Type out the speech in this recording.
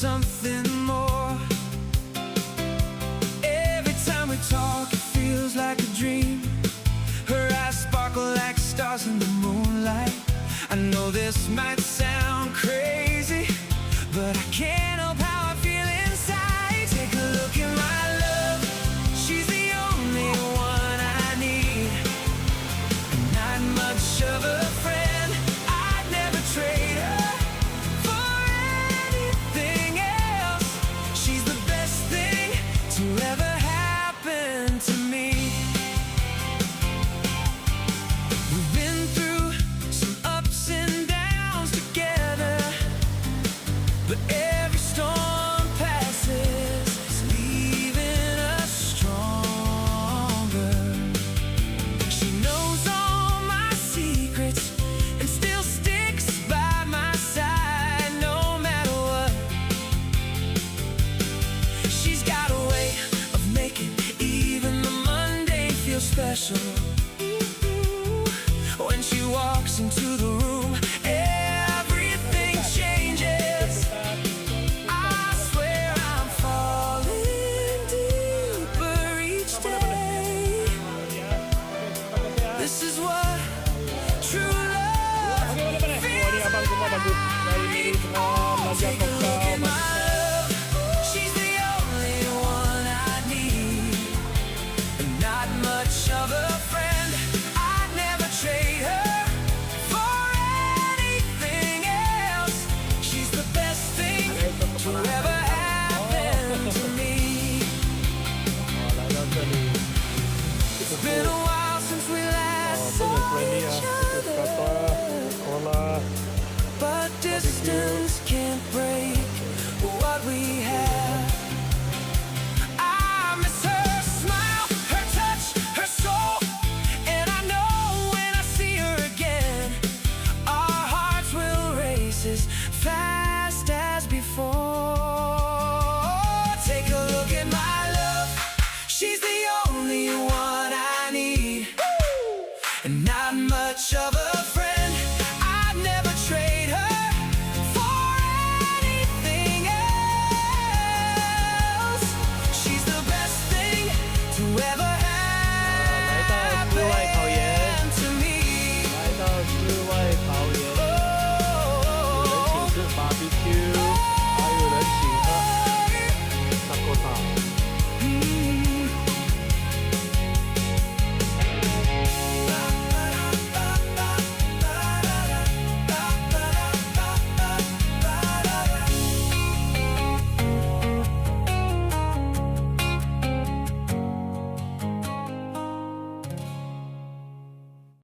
something more. Every time we talk, it feels like a dream. Her eyes sparkle like stars in the moonlight. I know this might sound crazy, but I can't help how I feel inside. Take a look at my love, she's the only one I need. Not much of a friend, I'd never trade her for anything else. She's the best thing to ever happen to me. We've been through some ups and downs together, but every storm passes, leaving us stronger. She knows all my secrets and still sticks by my side no matter what. She's got a way of making even the Monday feel special.